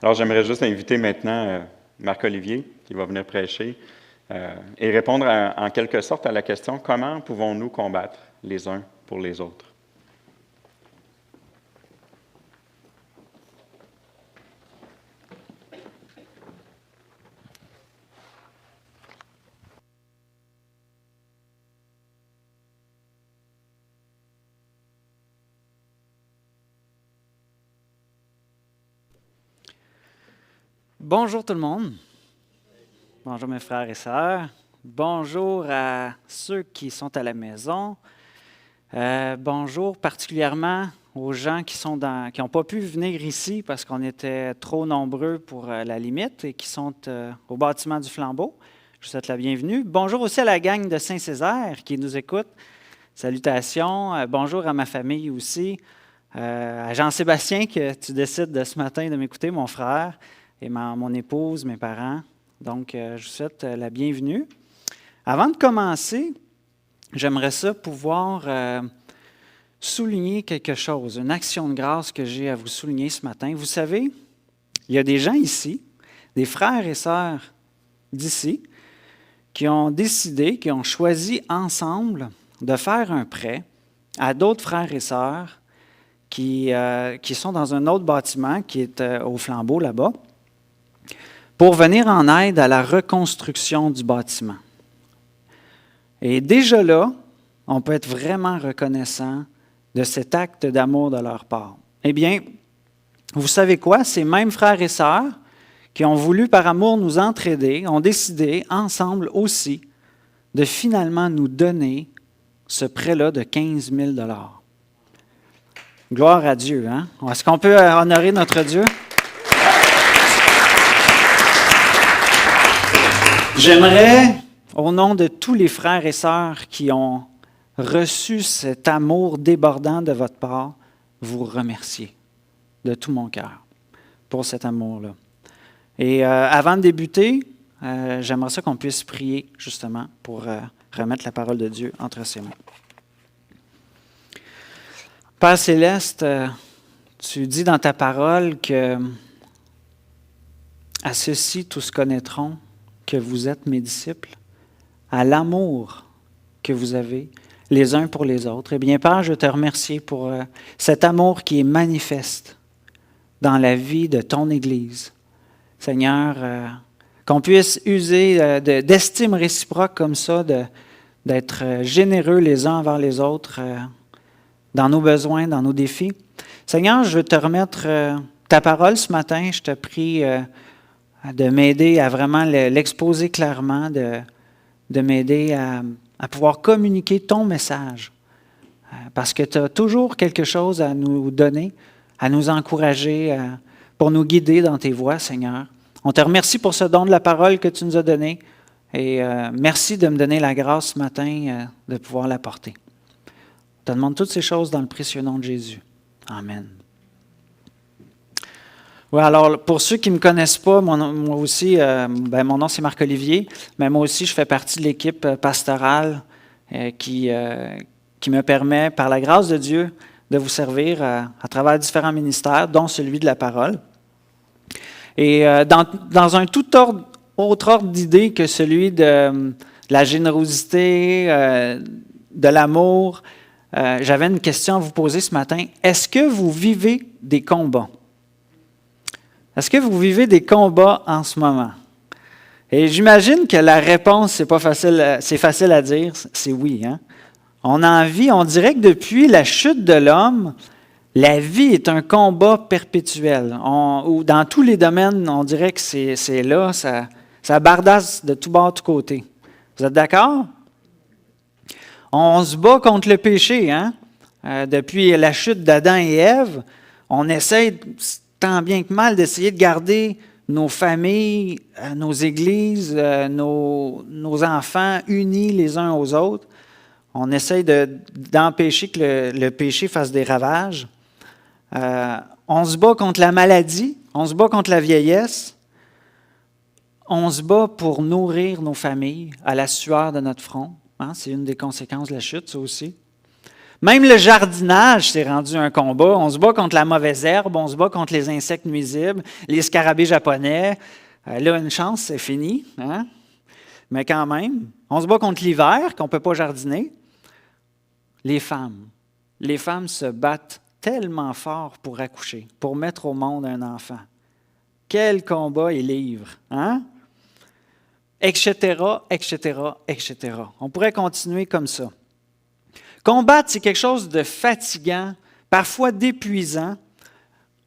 Alors, j'aimerais juste inviter maintenant Marc-Olivier qui va venir prêcher et répondre en quelque sorte à la question « Comment pouvons-nous combattre les uns pour les autres? » Bonjour tout le monde. Bonjour mes frères et sœurs. Bonjour à ceux qui sont à la maison. Bonjour particulièrement aux gens qui n'ont pas pu venir ici parce qu'on était trop nombreux pour la limite et qui sont au bâtiment du Flambeau. Je vous souhaite la bienvenue. Bonjour aussi à la gang de Saint-Césaire qui nous écoute. Salutations. Bonjour à ma famille aussi. À Jean-Sébastien que tu décides de ce matin de m'écouter, mon frère. Et mon épouse, mes parents. Donc, je vous souhaite la bienvenue. Avant de commencer, j'aimerais ça pouvoir souligner quelque chose, une action de grâce que j'ai à vous souligner ce matin. Vous savez, il y a des gens ici, des frères et sœurs d'ici, qui ont décidé, qui ont choisi ensemble de faire un prêt à d'autres frères et sœurs qui sont dans un autre bâtiment qui est au Flambeau là-bas, pour venir en aide à la reconstruction du bâtiment. Et déjà là, on peut être vraiment reconnaissant de cet acte d'amour de leur part. Eh bien, vous savez quoi? Ces mêmes frères et sœurs qui ont voulu par amour nous entraider, ont décidé ensemble aussi de finalement nous donner ce prêt-là de 15 000 $. Gloire à Dieu, hein? Est-ce qu'on peut honorer notre Dieu? J'aimerais, au nom de tous les frères et sœurs qui ont reçu cet amour débordant de votre part, vous remercier de tout mon cœur pour cet amour-là. Et avant de débuter, j'aimerais ça qu'on puisse prier justement pour remettre la parole de Dieu entre ses mains. Père Céleste, tu dis dans ta parole que à ceux-ci tous connaîtront que vous êtes mes disciples, à l'amour que vous avez les uns pour les autres. Eh bien, Père, je te remercie pour cet amour qui est manifeste dans la vie de ton Église. Seigneur, qu'on puisse user d'estime réciproque comme ça, d'être généreux les uns envers les autres dans nos besoins, dans nos défis. Seigneur, je veux te remettre ta parole ce matin. Je te prie de m'aider à vraiment l'exposer clairement, de m'aider à pouvoir communiquer ton message. Parce que tu as toujours quelque chose à nous donner, à nous encourager, pour nous guider dans tes voies, Seigneur. On te remercie pour ce don de la parole que tu nous as donné et merci de me donner la grâce ce matin de pouvoir la porter. On te demande toutes ces choses dans le précieux nom de Jésus. Amen. Oui, alors pour ceux qui ne me connaissent pas, moi aussi, mon nom c'est Marc-Olivier, mais moi aussi je fais partie de l'équipe pastorale qui me permet, par la grâce de Dieu, de vous servir à travers différents ministères, dont celui de la parole. Et dans un tout autre ordre d'idée que celui de la générosité, de l'amour, j'avais une question à vous poser ce matin. Est-ce que vous vivez des combats? Est-ce que vous vivez des combats en ce moment? Et j'imagine que la réponse, c'est facile à dire, c'est oui. Hein? On a envie, on dirait que depuis la chute de l'homme, la vie est un combat perpétuel. Dans tous les domaines, on dirait que c'est là, ça bardasse de tout bord, de tous côtés. Vous êtes d'accord? On se bat contre le péché. Hein? Depuis la chute d'Adam et Ève, on essaie tant bien que mal d'essayer de garder nos familles, nos églises, nos enfants unis les uns aux autres. On essaie d'empêcher que le péché fasse des ravages. On se bat contre la maladie, on se bat contre la vieillesse. On se bat pour nourrir nos familles à la sueur de notre front. Hein? C'est une des conséquences de la chute, ça aussi. Même le jardinage s'est rendu un combat. On se bat contre la mauvaise herbe, on se bat contre les insectes nuisibles, les scarabées japonais. Là, une chance, c'est fini. Hein? Mais quand même, on se bat contre l'hiver, qu'on ne peut pas jardiner. Les femmes se battent tellement fort pour accoucher, pour mettre au monde un enfant. Quel combat ils livrent, hein? Etc., etc., etc. On pourrait continuer comme ça. Combattre, c'est quelque chose de fatigant, parfois d'épuisant.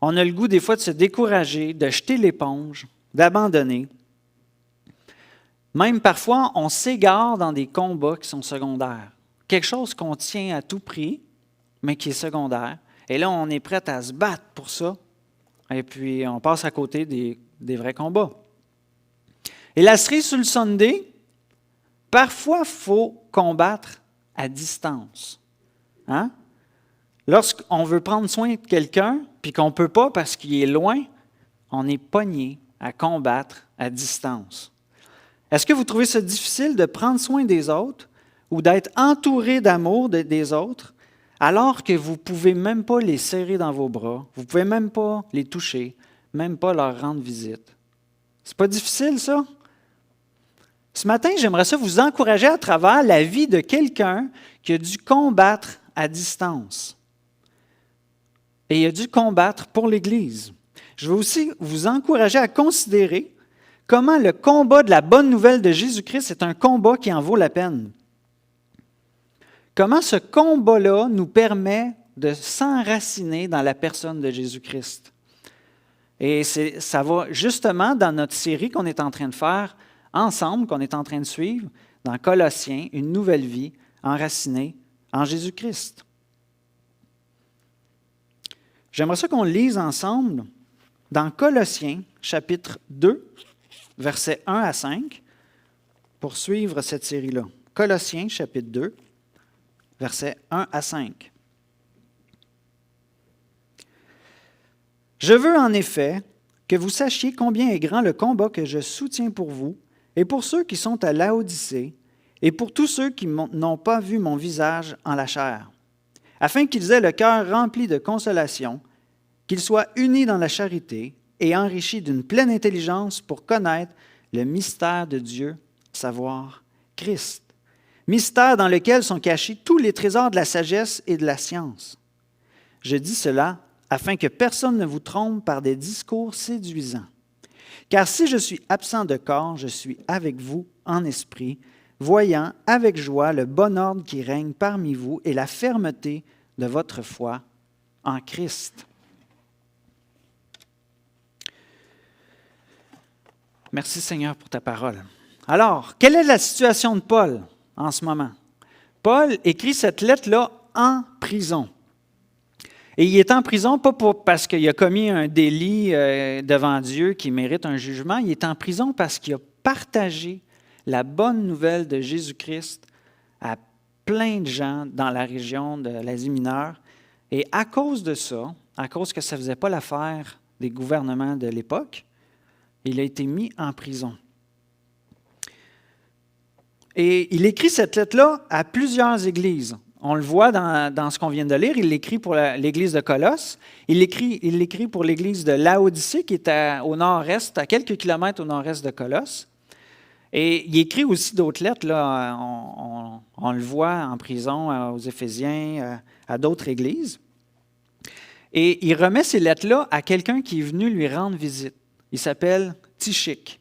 On a le goût des fois de se décourager, de jeter l'éponge, d'abandonner. Même parfois, on s'égare dans des combats qui sont secondaires. Quelque chose qu'on tient à tout prix, mais qui est secondaire. Et là, on est prêt à se battre pour ça. Et puis, on passe à côté des vrais combats. Et la cerise sur le Sunday, parfois, il faut combattre à distance. Hein? Lorsqu'on veut prendre soin de quelqu'un, puis qu'on ne peut pas parce qu'il est loin, on est pogné à combattre à distance. Est-ce que vous trouvez ça difficile de prendre soin des autres ou d'être entouré d'amour des autres alors que vous ne pouvez même pas les serrer dans vos bras, vous ne pouvez même pas les toucher, même pas leur rendre visite? C'est pas difficile, ça? Ce matin, j'aimerais ça vous encourager à travers la vie de quelqu'un qui a dû combattre à distance. Et il a dû combattre pour l'Église. Je veux aussi vous encourager à considérer comment le combat de la bonne nouvelle de Jésus-Christ est un combat qui en vaut la peine. Comment ce combat-là nous permet de s'enraciner dans la personne de Jésus-Christ. Et ça va justement dans notre série qu'on est en train de faire ensemble, qu'on est en train de suivre, dans Colossiens, une nouvelle vie enracinée en Jésus-Christ. J'aimerais ça qu'on le lise ensemble dans Colossiens, chapitre 2, versets 1 à 5, pour suivre cette série-là. Colossiens, chapitre 2, versets 1 à 5. Je veux en effet que vous sachiez combien est grand le combat que je soutiens pour vous et pour ceux qui sont à Laodicée et pour tous ceux qui n'ont pas vu mon visage en la chair, afin qu'ils aient le cœur rempli de consolation, qu'ils soient unis dans la charité et enrichis d'une pleine intelligence pour connaître le mystère de Dieu, savoir Christ, mystère dans lequel sont cachés tous les trésors de la sagesse et de la science. Je dis cela afin que personne ne vous trompe par des discours séduisants. Car si je suis absent de corps, je suis avec vous en esprit, voyant avec joie le bon ordre qui règne parmi vous et la fermeté de votre foi en Christ. Merci Seigneur pour ta parole. Alors, quelle est la situation de Paul en ce moment? Paul écrit cette lettre-là en prison. Et il est en prison pas parce qu'il a commis un délit devant Dieu qui mérite un jugement, il est en prison parce qu'il a partagé la bonne nouvelle de Jésus-Christ à plein de gens dans la région de l'Asie mineure. Et à cause de ça, à cause que ça ne faisait pas l'affaire des gouvernements de l'époque, il a été mis en prison. Et il écrit cette lettre-là à plusieurs églises. On le voit dans ce qu'on vient de lire. Il l'écrit pour l'église de Colosse. Il l'écrit pour l'église de Laodicée, qui est au nord-est, à quelques kilomètres au nord-est de Colosse. Et il écrit aussi d'autres lettres. Là, on le voit en prison aux Éphésiens, à d'autres églises. Et il remet ces lettres-là à quelqu'un qui est venu lui rendre visite. Il s'appelle Tychik.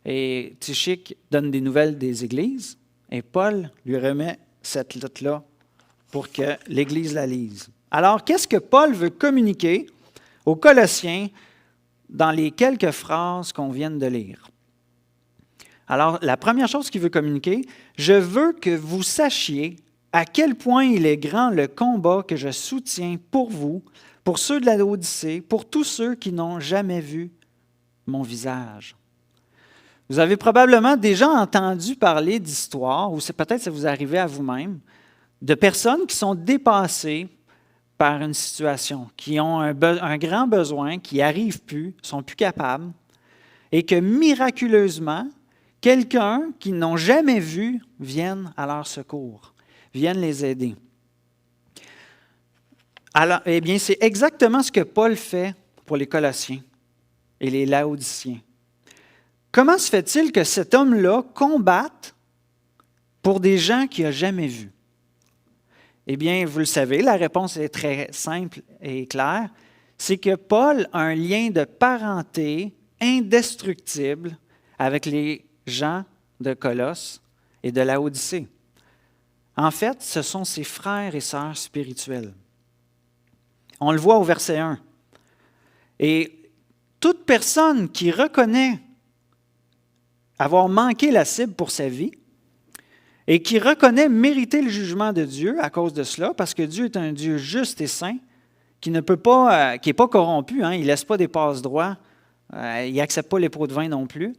Et Tychik donne des nouvelles des églises. Et Paul lui remet cette lettre-là pour que l'Église la lise. Alors, qu'est-ce que Paul veut communiquer aux Colossiens dans les quelques phrases qu'on vient de lire? Alors, la première chose qu'il veut communiquer, je veux que vous sachiez à quel point il est grand le combat que je soutiens pour vous, pour ceux de la Laodicée, pour tous ceux qui n'ont jamais vu mon visage. Vous avez probablement déjà entendu parler d'histoires, ou peut-être ça vous arrivait à vous-même, de personnes qui sont dépassées par une situation, qui ont un grand besoin, qui n'y arrivent plus, ne sont plus capables, et que miraculeusement, quelqu'un qu'ils n'ont jamais vu vienne à leur secours, vienne les aider. Alors, eh bien, c'est exactement ce que Paul fait pour les Colossiens et les Laodiciens. Comment se fait-il que cet homme-là combatte pour des gens qu'il n'a jamais vus? Eh bien, vous le savez, la réponse est très simple et claire. C'est que Paul a un lien de parenté indestructible avec les gens de Colosse et de Laodicée. En fait, ce sont ses frères et sœurs spirituels. On le voit au verset 1. Et toute personne qui reconnaît avoir manqué la cible pour sa vie et qui reconnaît mériter le jugement de Dieu à cause de cela, parce que Dieu est un Dieu juste et saint, qui n'est pas corrompu, hein, il ne laisse pas des passe-droits, il n'accepte pas les pots de vin non plus.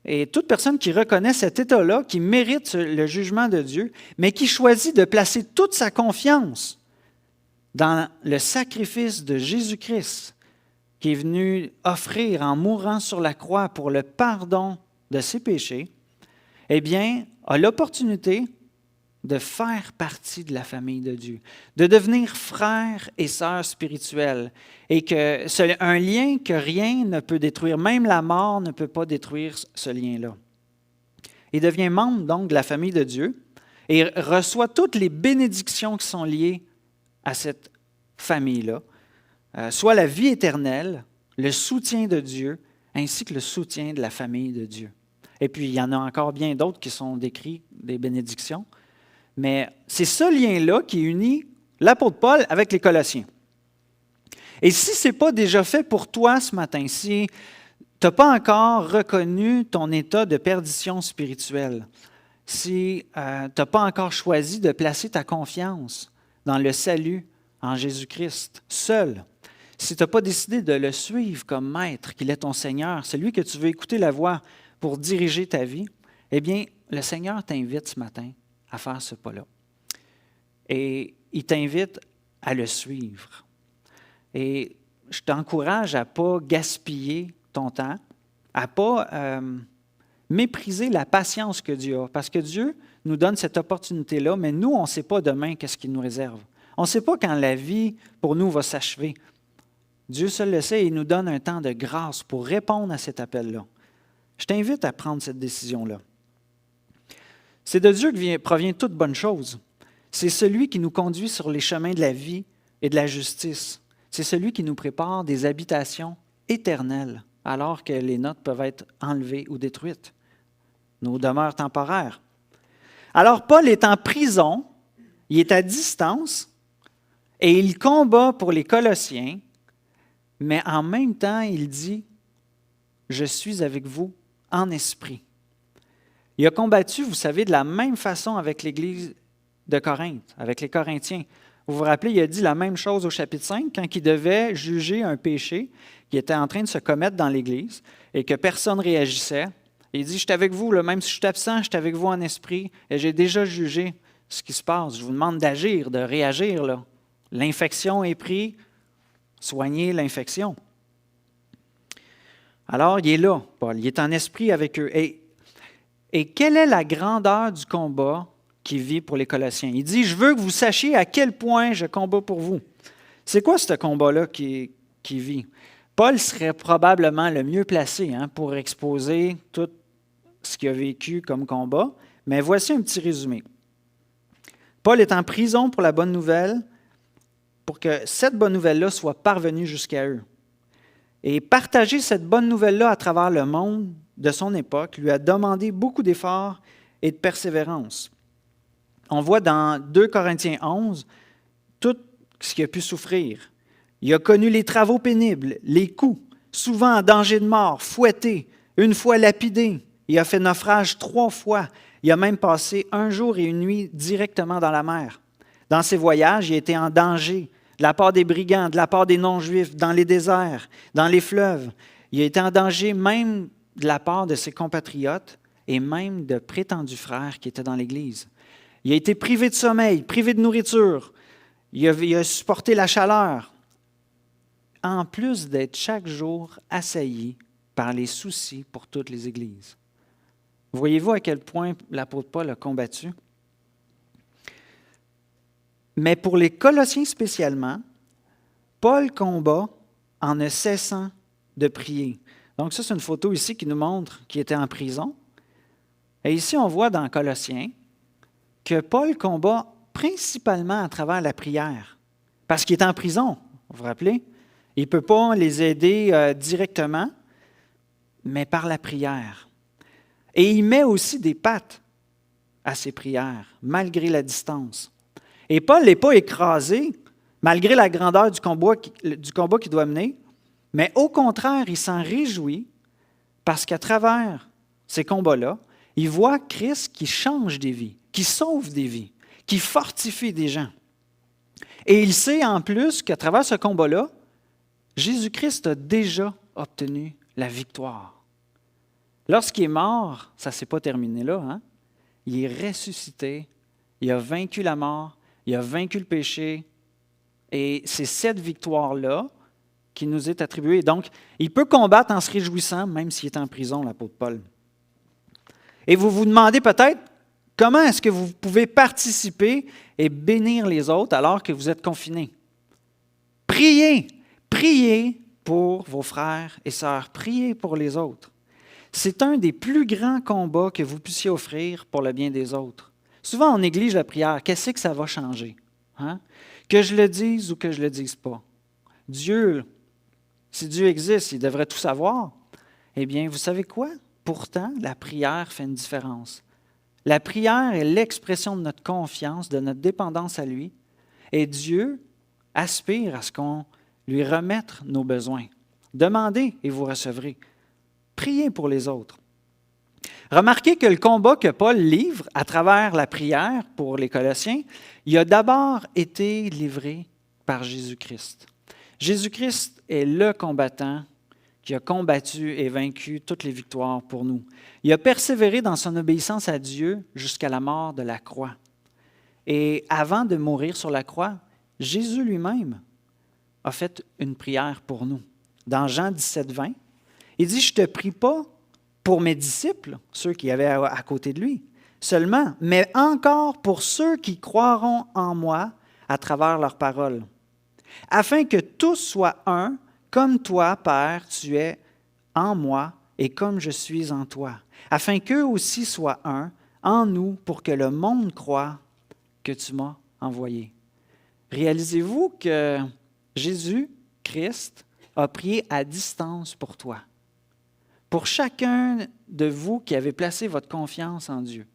Et toute personne qui reconnaît cet état-là, qui mérite le jugement de Dieu, mais qui choisit de placer toute sa confiance dans le sacrifice de Jésus-Christ, qui est venu offrir en mourant sur la croix pour le pardon de ses péchés, eh bien, a l'opportunité de faire partie de la famille de Dieu, de devenir frère et sœur spirituels, et que c'est un lien que rien ne peut détruire, même la mort ne peut pas détruire ce lien-là. Il devient membre donc de la famille de Dieu et reçoit toutes les bénédictions qui sont liées à cette famille-là, soit la vie éternelle, le soutien de Dieu, ainsi que le soutien de la famille de Dieu. Et puis, il y en a encore bien d'autres qui sont décrits, des bénédictions. Mais c'est ce lien-là qui unit l'apôtre Paul avec les Colossiens. Et si ce n'est pas déjà fait pour toi ce matin, si tu n'as pas encore reconnu ton état de perdition spirituelle, si tu n'as pas encore choisi de placer ta confiance dans le salut en Jésus-Christ seul, si tu n'as pas décidé de le suivre comme maître, qu'il est ton Seigneur, celui que tu veux écouter la voix pour diriger ta vie, eh bien, le Seigneur t'invite ce matin à faire ce pas-là. Et il t'invite à le suivre. Et je t'encourage à ne pas gaspiller ton temps, à ne pas mépriser la patience que Dieu a. Parce que Dieu nous donne cette opportunité-là, mais nous, on ne sait pas demain qu'est-ce qu'il nous réserve. On ne sait pas quand la vie pour nous va s'achever. Dieu seul le sait et il nous donne un temps de grâce pour répondre à cet appel-là. Je t'invite à prendre cette décision-là. C'est de Dieu que provient toute bonne chose. C'est celui qui nous conduit sur les chemins de la vie et de la justice. C'est celui qui nous prépare des habitations éternelles, alors que les nôtres peuvent être enlevées ou détruites, nos demeures temporaires. Alors Paul est en prison, il est à distance, et il combat pour les Colossiens, mais en même temps, il dit « Je suis avec vous en esprit ». Il a combattu, vous savez, de la même façon avec l'Église de Corinthe, avec les Corinthiens. Vous vous rappelez, il a dit la même chose au chapitre 5, quand il devait juger un péché qui était en train de se commettre dans l'Église et que personne ne réagissait. Il dit, je suis avec vous, là, même si je suis absent, je suis avec vous en esprit et j'ai déjà jugé ce qui se passe. Je vous demande d'agir, de réagir. Là. L'infection est prise, soignez l'infection. Alors, il est là, Paul, il est en esprit avec eux. Et quelle est la grandeur du combat qu'il vit pour les Colossiens? Il dit, je veux que vous sachiez à quel point je combats pour vous. C'est quoi ce combat-là qu'il vit? Paul serait probablement le mieux placé pour exposer tout ce qu'il a vécu comme combat, mais voici un petit résumé. Paul est en prison pour la bonne nouvelle, pour que cette bonne nouvelle-là soit parvenue jusqu'à eux. Et partager cette bonne nouvelle-là à travers le monde de son époque lui a demandé beaucoup d'efforts et de persévérance. On voit dans 2 Corinthiens 11 tout ce qu'il a pu souffrir. Il a connu les travaux pénibles, les coups, souvent en danger de mort, fouetté, une fois lapidé. Il a fait naufrage 3 fois. Il a même passé 1 jour et une nuit directement dans la mer. Dans ses voyages, il a été en danger de la part des brigands, de la part des non-juifs, dans les déserts, dans les fleuves. Il a été en danger même de la part de ses compatriotes et même de prétendus frères qui étaient dans l'Église. Il a été privé de sommeil, privé de nourriture. Il a supporté la chaleur, en plus d'être chaque jour assailli par les soucis pour toutes les Églises. Voyez-vous à quel point l'apôtre Paul a combattu? Mais pour les Colossiens spécialement, Paul combat en ne cessant de prier. Donc ça, c'est une photo ici qui nous montre qu'il était en prison. Et ici, on voit dans Colossiens que Paul combat principalement à travers la prière. Parce qu'il est en prison, vous vous rappelez? Il ne peut pas les aider directement, mais par la prière. Et il met aussi des pattes à ses prières, malgré la distance. Et Paul n'est pas écrasé, malgré la grandeur du combat qu'il doit mener, mais au contraire, il s'en réjouit parce qu'à travers ces combats-là, il voit Christ qui change des vies, qui sauve des vies, qui fortifie des gens. Et il sait en plus qu'à travers ce combat-là, Jésus-Christ a déjà obtenu la victoire. Lorsqu'il est mort, ça ne s'est pas terminé là, hein? Il est ressuscité, il a vaincu la mort, il a vaincu le péché, et c'est cette victoire-là qui nous est attribuée. Donc, il peut combattre en se réjouissant, même s'il est en prison, l'apôtre Paul. Et vous vous demandez peut-être, comment est-ce que vous pouvez participer et bénir les autres alors que vous êtes confinés? Priez, priez pour vos frères et sœurs, priez pour les autres. C'est un des plus grands combats que vous puissiez offrir pour le bien des autres. Souvent, on néglige la prière. Qu'est-ce que ça va changer? Hein? Que je le dise ou que je ne le dise pas. Dieu, si Dieu existe, il devrait tout savoir. Eh bien, vous savez quoi? Pourtant, la prière fait une différence. La prière est l'expression de notre confiance, de notre dépendance à lui. Et Dieu aspire à ce qu'on lui remette nos besoins. Demandez et vous recevrez. Priez pour les autres. Remarquez que le combat que Paul livre à travers la prière pour les Colossiens, il a d'abord été livré par Jésus-Christ. Jésus-Christ est le combattant qui a combattu et vaincu toutes les victoires pour nous. Il a persévéré dans son obéissance à Dieu jusqu'à la mort de la croix. Et avant de mourir sur la croix, Jésus lui-même a fait une prière pour nous. Dans Jean 17, 20, il dit « Je ne te prie pas pour mes disciples, ceux qui avaient à côté de lui, seulement, mais encore pour ceux qui croiront en moi à travers leurs paroles, afin que tous soient un, comme toi, Père, tu es en moi et comme je suis en toi, afin qu'eux aussi soient un en nous pour que le monde croie que tu m'as envoyé. » Réalisez-vous que Jésus, Christ, a prié à distance pour toi. Pour chacun de vous qui avez placé votre confiance en Dieu.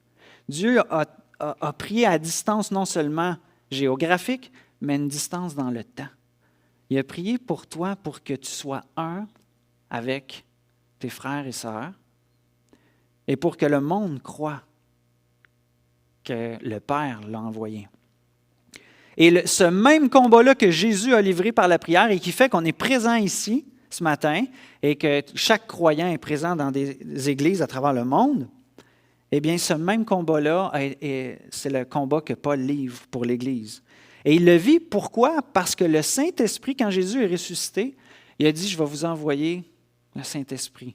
Dieu a prié à distance non seulement géographique, mais une distance dans le temps. Il a prié pour toi pour que tu sois un avec tes frères et sœurs et pour que le monde croie que le Père l'a envoyé. Et ce même combat-là que Jésus a livré par la prière et qui fait qu'on est présent ici ce matin et que chaque croyant est présent dans des églises à travers le monde, eh bien, ce même combat-là, c'est le combat que Paul livre pour l'Église. Et il le vit, pourquoi? Parce que le Saint-Esprit, quand Jésus est ressuscité, il a dit, je vais vous envoyer le Saint-Esprit.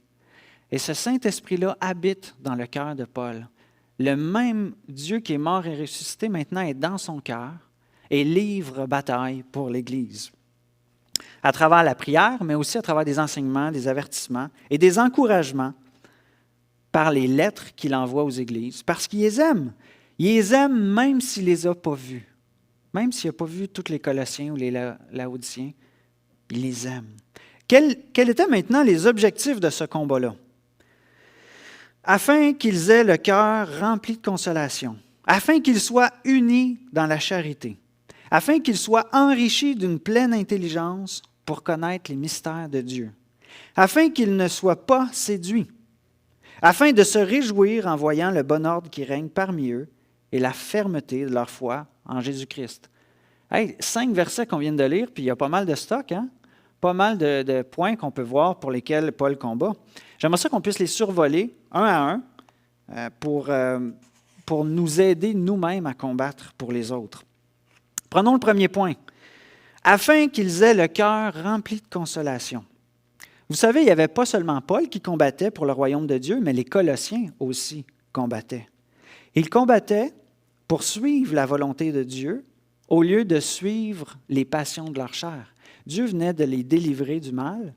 Et ce Saint-Esprit-là habite dans le cœur de Paul. Le même Dieu qui est mort et ressuscité maintenant est dans son cœur et livre bataille pour l'Église. À travers la prière, mais aussi à travers des enseignements, des avertissements et des encouragements par les lettres qu'il envoie aux églises, parce qu'il les aime. Il les aime même s'il ne les a pas vus. Même s'il n'a pas vu tous les Colossiens ou les Laodiciens, il les aime. Quels étaient maintenant les objectifs de ce combat-là? Afin qu'ils aient le cœur rempli de consolation, afin qu'ils soient unis dans la charité, afin qu'ils soient enrichis d'une pleine intelligence pour connaître les mystères de Dieu, afin qu'ils ne soient pas séduits, afin de se réjouir en voyant le bon ordre qui règne parmi eux et la fermeté de leur foi en Jésus-Christ. Hey, 5 versets qu'on vient de lire, puis il y a pas mal de stock, hein? Pas mal de points qu'on peut voir pour lesquels Paul combat. J'aimerais ça qu'on puisse les survoler un à un pour nous aider nous-mêmes à combattre pour les autres. Prenons le premier point. Afin qu'ils aient le cœur rempli de consolation. Vous savez, il n'y avait pas seulement Paul qui combattait pour le royaume de Dieu, mais les Colossiens aussi combattaient. Ils combattaient pour suivre la volonté de Dieu au lieu de suivre les passions de leur chair. Dieu venait de les délivrer du mal.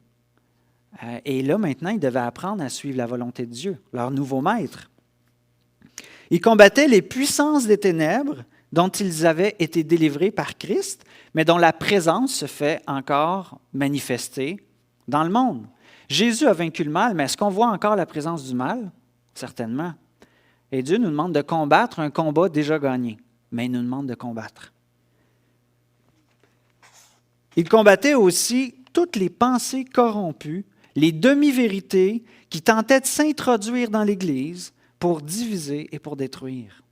Et là, maintenant, ils devaient apprendre à suivre la volonté de Dieu, leur nouveau maître. Ils combattaient les puissances des ténèbres dont ils avaient été délivrés par Christ, mais dont la présence se fait encore manifester dans le monde. Jésus a vaincu le mal, mais est-ce qu'on voit encore la présence du mal? Certainement. Et Dieu nous demande de combattre un combat déjà gagné, mais il nous demande de combattre. Il combattait aussi toutes les pensées corrompues, les demi-vérités qui tentaient de s'introduire dans l'Église pour diviser et pour détruire.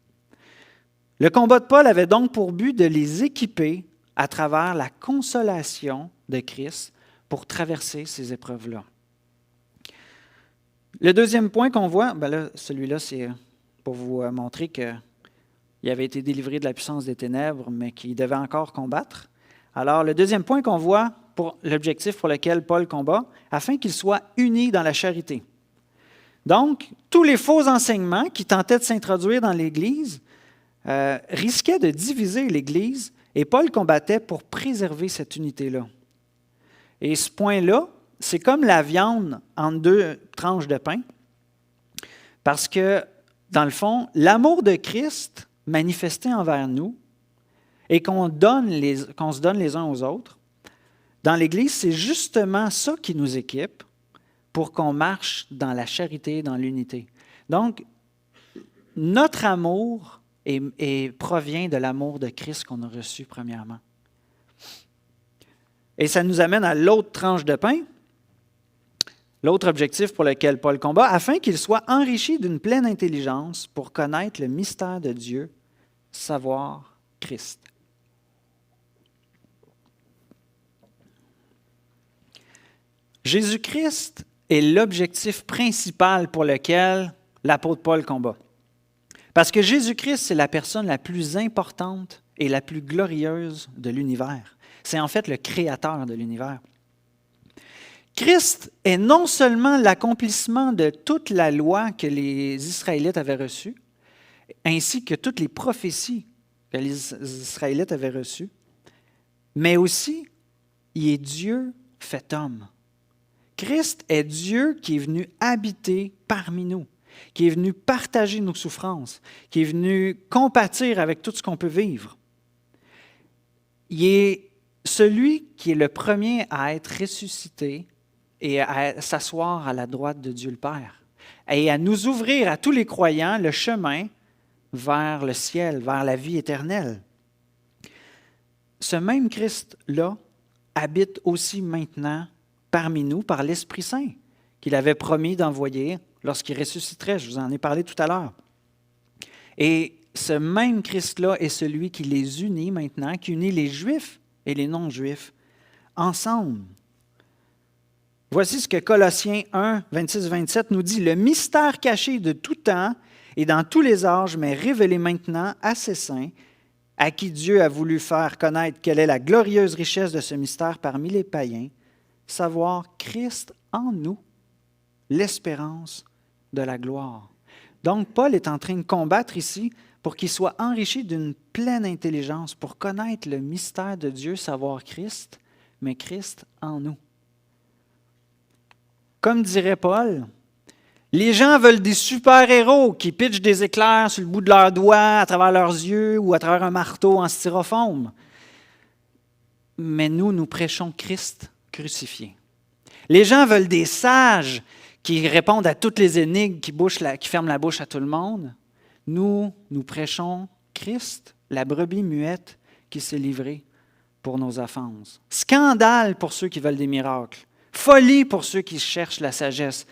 Le combat de Paul avait donc pour but de les équiper à travers la consolation de Christ pour traverser ces épreuves-là. Le deuxième point qu'on voit, celui-là, c'est pour vous montrer qu'il avait été délivré de la puissance des ténèbres, mais qu'il devait encore combattre. Alors, le deuxième point qu'on voit pour l'objectif pour lequel Paul combat, afin qu'il soit uni dans la charité. Donc, tous les faux enseignements qui tentaient de s'introduire dans l'Église risquaient de diviser l'Église, et Paul combattait pour préserver cette unité-là. Et ce point-là, c'est comme la viande entre deux tranches de pain, parce que, dans le fond, l'amour de Christ manifesté envers nous et qu'on se donne les uns aux autres, dans l'Église, c'est justement ça qui nous équipe pour qu'on marche dans la charité, dans l'unité. Donc, notre amour provient de l'amour de Christ qu'on a reçu premièrement. Et ça nous amène à l'autre tranche de pain, l'autre objectif pour lequel Paul combat, afin qu'il soit enrichi d'une pleine intelligence pour connaître le mystère de Dieu, savoir Christ. Jésus-Christ est l'objectif principal pour lequel l'apôtre Paul combat. Parce que Jésus-Christ, c'est la personne la plus importante et la plus glorieuse de l'univers. C'est en fait le créateur de l'univers. Christ est non seulement l'accomplissement de toute la loi que les Israélites avaient reçue, ainsi que toutes les prophéties que les Israélites avaient reçues, mais aussi, il est Dieu fait homme. Christ est Dieu qui est venu habiter parmi nous, qui est venu partager nos souffrances, qui est venu compatir avec tout ce qu'on peut vivre. Il est celui qui est le premier à être ressuscité et à s'asseoir à la droite de Dieu le Père, et à nous ouvrir à tous les croyants le chemin vers le ciel, vers la vie éternelle. Ce même Christ-là habite aussi maintenant parmi nous par l'Esprit Saint qu'il avait promis d'envoyer lorsqu'il ressusciterait. Je vous en ai parlé tout à l'heure. Et ce même Christ-là est celui qui les unit maintenant, qui unit les Juifs et les non-Juifs ensemble. Voici ce que Colossiens 1, 26-27 nous dit. « Le mystère caché de tout temps et dans tous les âges, mais révélé maintenant à ses saints, à qui Dieu a voulu faire connaître quelle est la glorieuse richesse de ce mystère parmi les païens, savoir Christ en nous, l'espérance de la gloire. » Donc, Paul est en train de combattre ici pour qu'il soit enrichi d'une pleine intelligence, pour connaître le mystère de Dieu, savoir Christ, mais Christ en nous. Comme dirait Paul, les gens veulent des super-héros qui pitchent des éclairs sur le bout de leurs doigts, à travers leurs yeux ou à travers un marteau en styrofoam. Mais nous prêchons Christ crucifié. Les gens veulent des sages qui répondent à toutes les énigmes, qui ferment la bouche à tout le monde. Nous prêchons Christ, la brebis muette qui s'est livrée pour nos offenses. Scandale pour ceux qui veulent des miracles. Folie pour ceux qui cherchent la sagesse.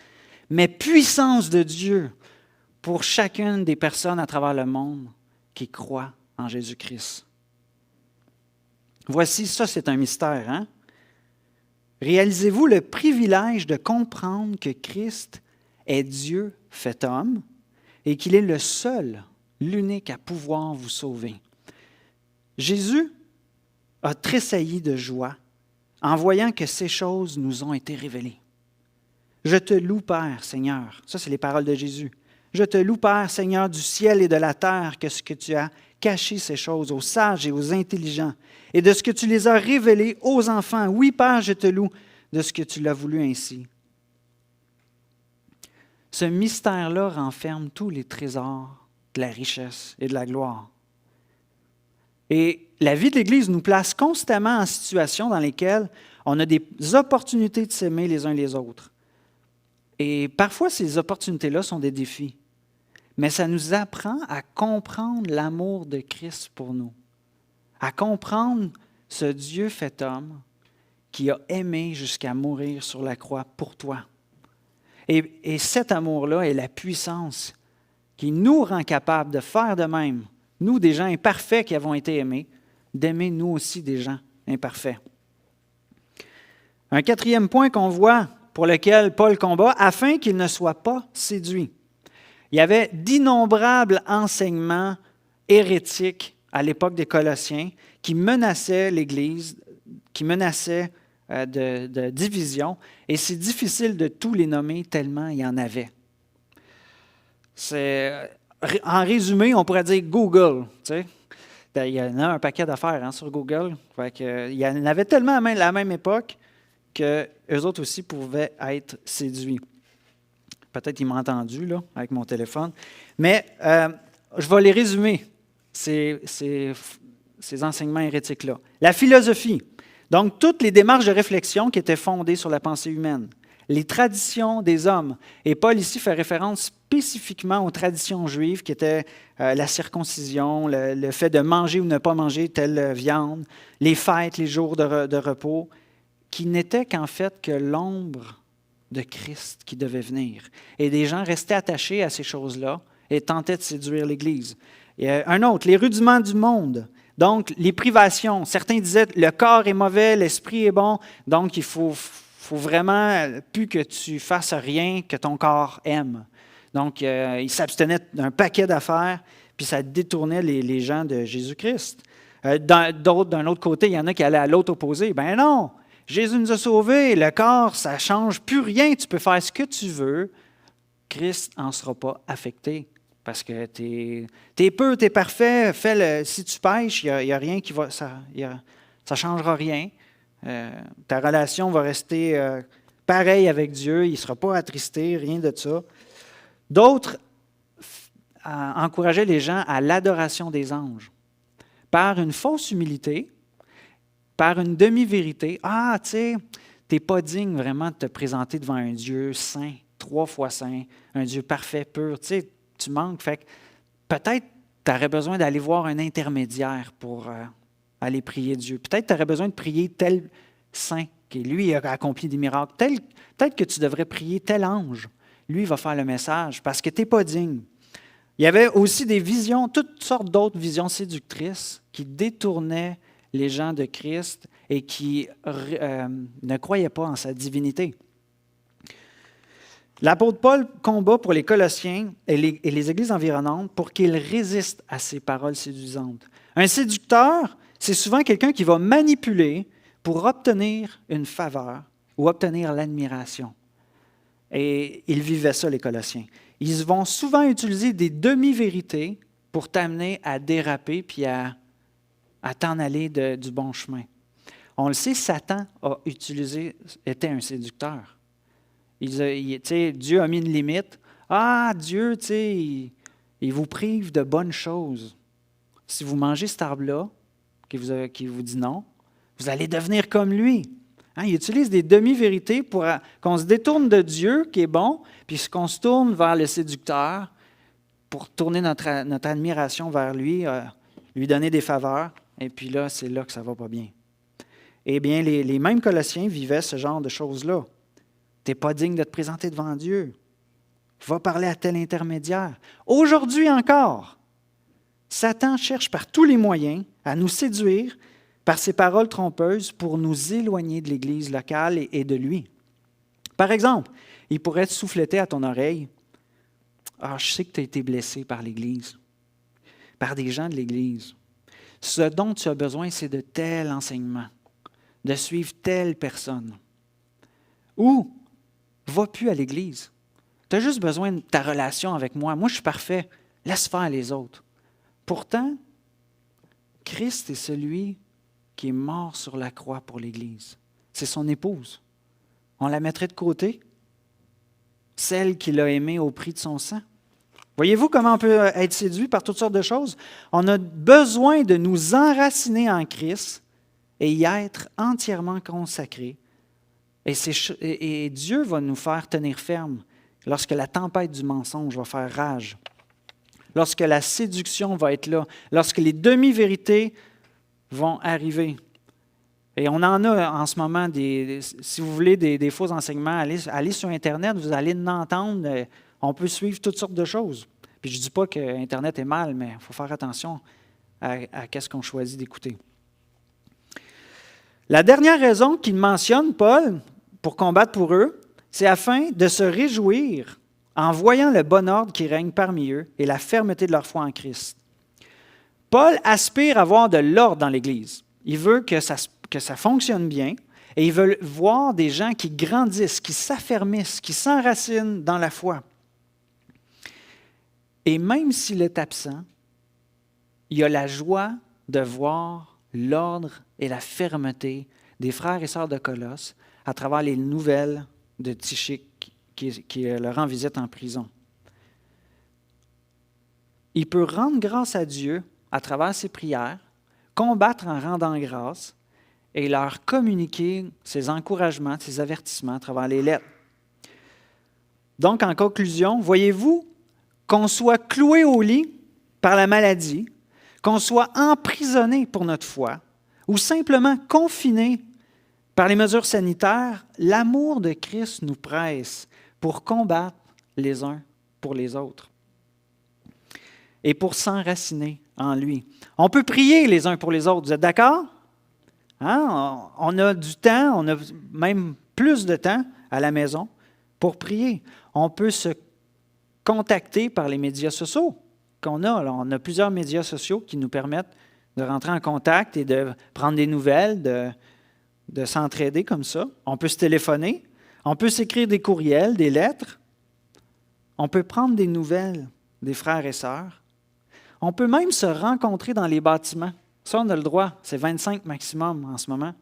Mais puissance de Dieu pour chacune des personnes à travers le monde qui croient en Jésus-Christ. Voici, ça c'est un mystère, hein? Réalisez-vous le privilège de comprendre que Christ est Dieu fait homme et qu'il est le seul, l'unique à pouvoir vous sauver. Jésus a tressailli de joie en voyant que ces choses nous ont été révélées. Je te loue, Père, Seigneur. Ça, c'est les paroles de Jésus. Je te loue, Père, Seigneur du ciel et de la terre, que ce que tu as caché ces choses aux sages et aux intelligents, et de ce que tu les as révélées aux enfants. Oui, Père, je te loue de ce que tu l'as voulu ainsi. Ce mystère-là renferme tous les trésors de la richesse et de la gloire. Et la vie de l'Église nous place constamment en situation dans lesquelles on a des opportunités de s'aimer les uns les autres. Et parfois, ces opportunités-là sont des défis. Mais ça nous apprend à comprendre l'amour de Christ pour nous, à comprendre ce Dieu fait homme qui a aimé jusqu'à mourir sur la croix pour toi. Et cet amour-là est la puissance qui nous rend capables de faire de même, nous, des gens imparfaits qui avons été aimés, d'aimer nous aussi des gens imparfaits. Un quatrième point qu'on voit, pour lequel Paul combat, afin qu'il ne soit pas séduit. Il y avait d'innombrables enseignements hérétiques à l'époque des Colossiens qui menaçaient l'Église, qui menaçaient de division, et c'est difficile de tous les nommer tellement il y en avait. En résumé, on pourrait dire Google. Tu sais. Il y en a un paquet d'affaires sur Google. Il y en avait tellement à la même époque qu'eux autres aussi pouvaient être séduits. Peut-être qu'ils m'ont entendu là, avec mon téléphone. Mais je vais les résumer, ces enseignements hérétiques-là. La philosophie. Donc, toutes les démarches de réflexion qui étaient fondées sur la pensée humaine. Les traditions des hommes. Et Paul ici fait référence spécifiquement aux traditions juives qui étaient la circoncision, le fait de manger ou ne pas manger telle viande, les fêtes, les jours de repos, qui n'étaient qu'en fait que l'ombre de Christ qui devait venir. Et des gens restaient attachés à ces choses-là et tentaient de séduire l'Église. Et un autre, les rudiments du monde. Donc, les privations. Certains disaient, le corps est mauvais, l'esprit est bon, donc il faut vraiment plus que tu fasses rien que ton corps aime. Donc, ils s'abstenaient d'un paquet d'affaires, puis ça détournait les gens de Jésus-Christ. D'un autre côté, il y en a qui allaient à l'autre opposé. Ben non, Jésus nous a sauvés, le corps, ça ne change plus rien, tu peux faire ce que tu veux, Christ n'en sera pas affecté. Parce que tu es peu, tu es parfait, si tu pêches, il n'y a rien qui va. Ça ne changera rien. Ta relation va rester pareille avec Dieu, il ne sera pas attristé, rien de ça. D'autres encourageaient les gens à l'adoration des anges par une fausse humilité, par une demi-vérité. Ah, tu sais, tu n'es pas digne vraiment de te présenter devant un Dieu saint, 3 fois saint, un Dieu parfait, pur. Tu sais, tu manques. Fait que peut-être tu aurais besoin d'aller voir un intermédiaire pour aller prier Dieu. Peut-être tu aurais besoin de prier tel saint qui, lui, a accompli des miracles. Peut-être que tu devrais prier tel ange. Lui, il va faire le message parce que tu n'es pas digne. Il y avait aussi des visions, toutes sortes d'autres visions séductrices qui détournaient les gens de Christ et qui ne croyaient pas en sa divinité. L'apôtre Paul combat pour les Colossiens et les églises environnantes pour qu'ils résistent à ces paroles séduisantes. Un séducteur, c'est souvent quelqu'un qui va manipuler pour obtenir une faveur ou obtenir l'admiration. Et ils vivaient ça, les Colossiens. Ils vont souvent utiliser des demi-vérités pour t'amener à déraper puis à t'en aller du bon chemin. On le sait, Satan était un séducteur. Dieu a mis une limite. Ah, Dieu, il vous prive de bonnes choses. Si vous mangez cet arbre-là, qui vous dit non, vous allez devenir comme lui. Il utilise des demi-vérités pour qu'on se détourne de Dieu, qui est bon, puis qu'on se tourne vers le séducteur pour tourner notre admiration vers lui, lui donner des faveurs, et puis là, c'est là que ça ne va pas bien. Eh bien, les mêmes Colossiens vivaient ce genre de choses-là. Tu n'es pas digne de te présenter devant Dieu. Va parler à tel intermédiaire. Aujourd'hui encore, Satan cherche par tous les moyens à nous séduire par ses paroles trompeuses pour nous éloigner de l'Église locale et de lui. Par exemple, il pourrait te souffleter à ton oreille. « Ah, je sais que tu as été blessé par l'Église, par des gens de l'Église. Ce dont tu as besoin, c'est de tel enseignement, de suivre telle personne. » Ou « Va plus à l'Église. Tu as juste besoin de ta relation avec moi. Moi, je suis parfait. Laisse faire les autres. » Pourtant, Christ est celui qui est mort sur la croix pour l'Église. C'est son épouse. On la mettrait de côté? Celle qu'il a aimée au prix de son sang. Voyez-vous comment on peut être séduit par toutes sortes de choses? On a besoin de nous enraciner en Christ et y être entièrement consacrés. Et Dieu va nous faire tenir ferme lorsque la tempête du mensonge va faire rage, lorsque la séduction va être là, lorsque les demi-vérités vont arriver. Et on en a en ce moment, si vous voulez, des faux enseignements, allez sur Internet, vous allez en entendre, on peut suivre toutes sortes de choses. Puis je ne dis pas que Internet est mal, mais il faut faire attention à ce qu'on choisit d'écouter. La dernière raison qu'il mentionne, Paul, pour combattre pour eux, c'est afin de se réjouir en voyant le bon ordre qui règne parmi eux et la fermeté de leur foi en Christ. Paul aspire à avoir de l'ordre dans l'Église. Il veut que ça fonctionne bien et il veut voir des gens qui grandissent, qui s'affermissent, qui s'enracinent dans la foi. Et même s'il est absent, il a la joie de voir l'ordre et la fermeté des frères et sœurs de Colosse à travers les nouvelles de Tychique qui leur rend visite en prison. Il peut rendre grâce à Dieu à travers ses prières, combattre en rendant grâce et leur communiquer ses encouragements, ses avertissements à travers les lettres. Donc, en conclusion, voyez-vous, qu'on soit cloué au lit par la maladie, qu'on soit emprisonné pour notre foi ou simplement confiné par les mesures sanitaires, l'amour de Christ nous presse pour combattre les uns pour les autres et pour s'enraciner en lui. On peut prier les uns pour les autres, vous êtes d'accord? Hein? On a du temps, on a même plus de temps à la maison pour prier. On peut se contacter par les médias sociaux qu'on a. Alors, on a plusieurs médias sociaux qui nous permettent de rentrer en contact et de prendre des nouvelles, de s'entraider comme ça. On peut se téléphoner, on peut s'écrire des courriels, des lettres. On peut prendre des nouvelles des frères et sœurs. On peut même se rencontrer dans les bâtiments. Ça, on a le droit, c'est 25 maximum en ce moment,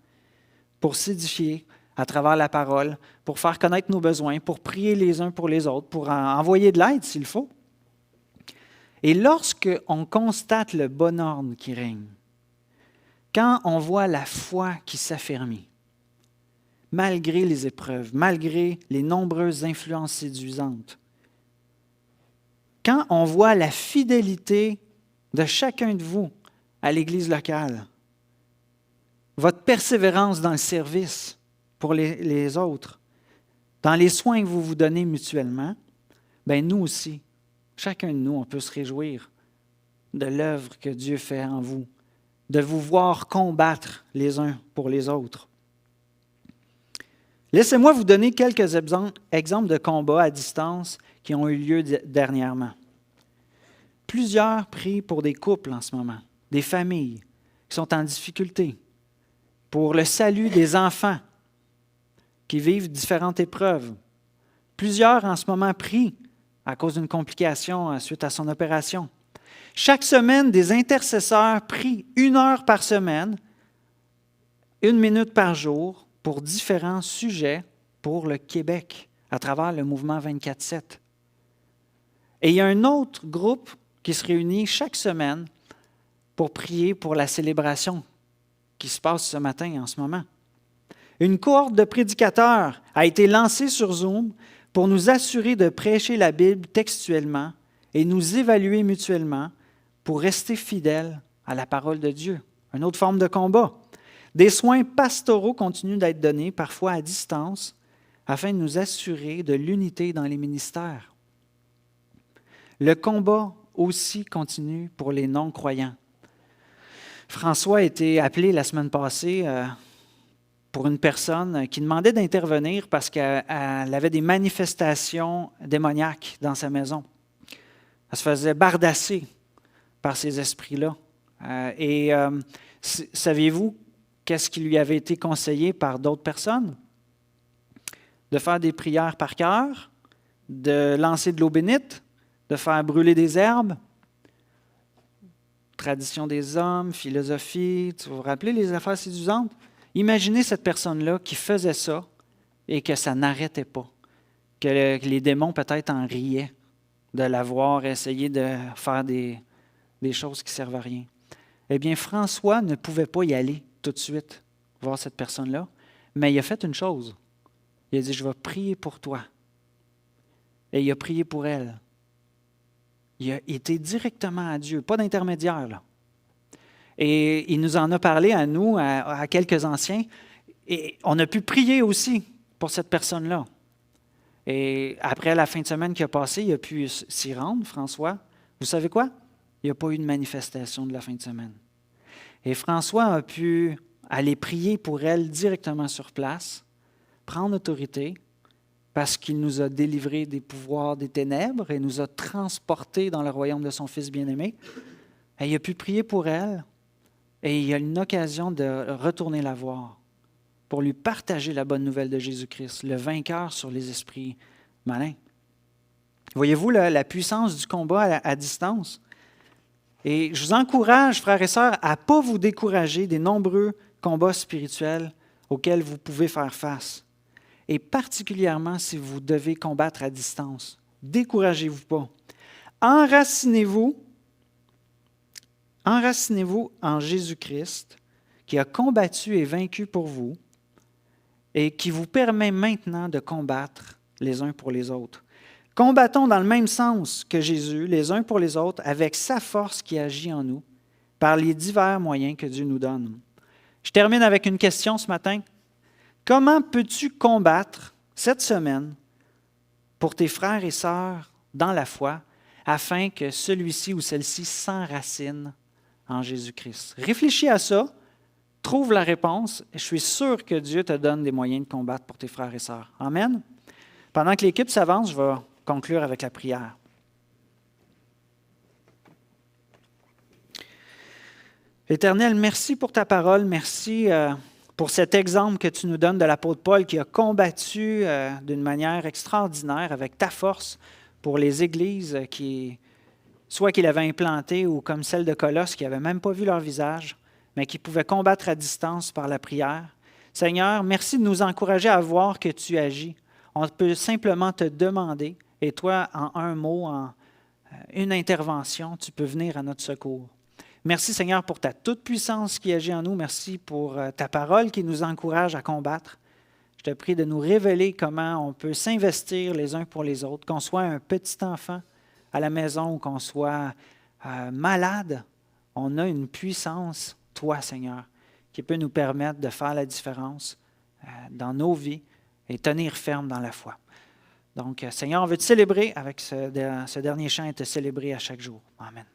pour s'édifier à travers la parole, pour faire connaître nos besoins, pour prier les uns pour les autres, pour envoyer de l'aide s'il faut. Et lorsqu'on constate le bon ordre qui règne, quand on voit la foi qui s'affermit, malgré les épreuves, malgré les nombreuses influences séduisantes, quand on voit la fidélité de chacun de vous à l'Église locale, votre persévérance dans le service pour les autres, dans les soins que vous vous donnez mutuellement, bien nous aussi, chacun de nous, on peut se réjouir de l'œuvre que Dieu fait en vous, de vous voir combattre les uns pour les autres. Laissez-moi vous donner quelques exemples de combats à distance qui ont eu lieu dernièrement. Plusieurs prient pour des couples en ce moment, des familles qui sont en difficulté, pour le salut des enfants qui vivent différentes épreuves. Plusieurs en ce moment prient à cause d'une complication suite à son opération. Chaque semaine, des intercesseurs prient 1 heure par semaine, 1 minute par jour, pour différents sujets pour le Québec, à travers le mouvement 24/7. Et il y a un autre groupe qui se réunit chaque semaine pour prier pour la célébration qui se passe ce matin en ce moment. Une cohorte de prédicateurs a été lancée sur Zoom pour nous assurer de prêcher la Bible textuellement et nous évaluer mutuellement pour rester fidèles à la parole de Dieu. Une autre forme de combat. Des soins pastoraux continuent d'être donnés, parfois à distance, afin de nous assurer de l'unité dans les ministères. Le combat aussi continue pour les non-croyants. François a été appelé la semaine passée pour une personne qui demandait d'intervenir parce qu'elle avait des manifestations démoniaques dans sa maison. Elle se faisait bardasser par ces esprits-là. Saviez-vous qu'est-ce qui lui avait été conseillé par d'autres personnes? De faire des prières par cœur, de lancer de l'eau bénite, de faire brûler des herbes. tradition des hommes, philosophie, vous vous rappelez les affaires séduisantes? Imaginez cette personne-là qui faisait ça et que ça n'arrêtait pas, que les démons peut-être en riaient de la voir essayer de faire des choses qui ne servent à rien. Eh bien, François ne pouvait pas y aller tout de suite voir cette personne-là, mais il a fait une chose. Il a dit, je vais prier pour toi. Et il a prié pour elle. Il a été directement à Dieu, pas d'intermédiaire, là. Et il nous en a parlé à nous, à quelques anciens, et on a pu prier aussi pour cette personne-là. Et après la fin de semaine qui a passé, il a pu s'y rendre, François. Vous savez quoi? Il n'y a pas eu de manifestation de la fin de semaine. Et François a pu aller prier pour elle directement sur place, prendre autorité, parce qu'il nous a délivrés des pouvoirs des ténèbres et nous a transportés dans le royaume de son Fils bien-aimé. Et il a pu prier pour elle et il a une occasion de retourner la voir pour lui partager la bonne nouvelle de Jésus-Christ, le vainqueur sur les esprits malins. Voyez-vous la puissance du combat à distance? Et je vous encourage, frères et sœurs, à ne pas vous décourager des nombreux combats spirituels auxquels vous pouvez faire face. Et particulièrement si vous devez combattre à distance. Découragez-vous pas. Enracinez-vous en Jésus-Christ, qui a combattu et vaincu pour vous et qui vous permet maintenant de combattre les uns pour les autres. Combattons dans le même sens que Jésus, les uns pour les autres, avec sa force qui agit en nous, par les divers moyens que Dieu nous donne. Je termine avec une question ce matin. Comment peux-tu combattre cette semaine pour tes frères et sœurs dans la foi afin que celui-ci ou celle-ci s'enracine en Jésus-Christ? Réfléchis à ça, trouve la réponse et je suis sûr que Dieu te donne des moyens de combattre pour tes frères et sœurs. Amen. Pendant que l'équipe s'avance, je vais conclure avec la prière. Éternel, merci pour ta parole, merci pour cet exemple que tu nous donnes de l'apôtre Paul qui a combattu d'une manière extraordinaire avec ta force pour les églises soit qu'il avait implantées ou comme celle de Colosse qui n'avaient même pas vu leur visage, mais qui pouvaient combattre à distance par la prière. Seigneur, merci de nous encourager à voir que tu agis. On peut simplement te demander, et toi, en un mot, en une intervention, tu peux venir à notre secours. Merci Seigneur pour ta toute-puissance qui agit en nous. Merci pour ta parole qui nous encourage à combattre. Je te prie de nous révéler comment on peut s'investir les uns pour les autres, qu'on soit un petit enfant à la maison ou qu'on soit malade. On a une puissance, toi Seigneur, qui peut nous permettre de faire la différence dans nos vies et tenir ferme dans la foi. Donc, Seigneur, on veut te célébrer avec ce dernier chant et te célébrer à chaque jour. Amen.